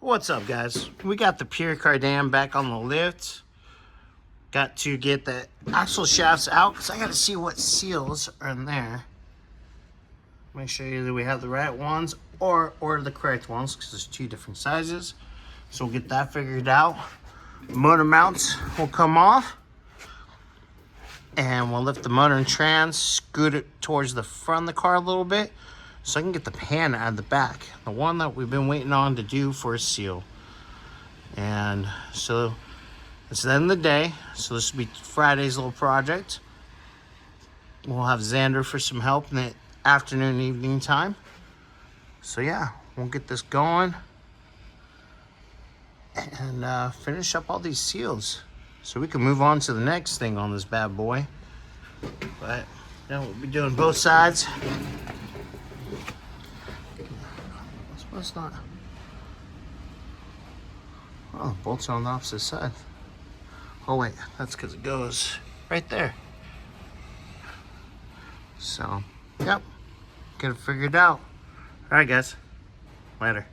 What's up, guys? We got the Pierre Cardin back on the lift. Got to get the axle shafts out because I got to see what seals are in there. Make sure either we have the right ones or the correct ones because there's two different sizes. So we'll get that figured out. Motor mounts will come off. And we'll lift the motor and trans, scoot it towards the front of the car a little bit so I can get the pan out of the back. The one that we've been waiting on to do for a seal. And so it's the end of the day. So this will be Friday's little project. We'll have Xander for some help in the afternoon, evening time. So yeah, we'll get this going and finish up all these seals so we can move on to the next thing on this bad boy. But you know, we'll be doing both sides. I suppose not. Oh, the bolts are on the opposite side. Oh wait, that's because it goes right there. So, yep, get it figured out. All right, guys, later.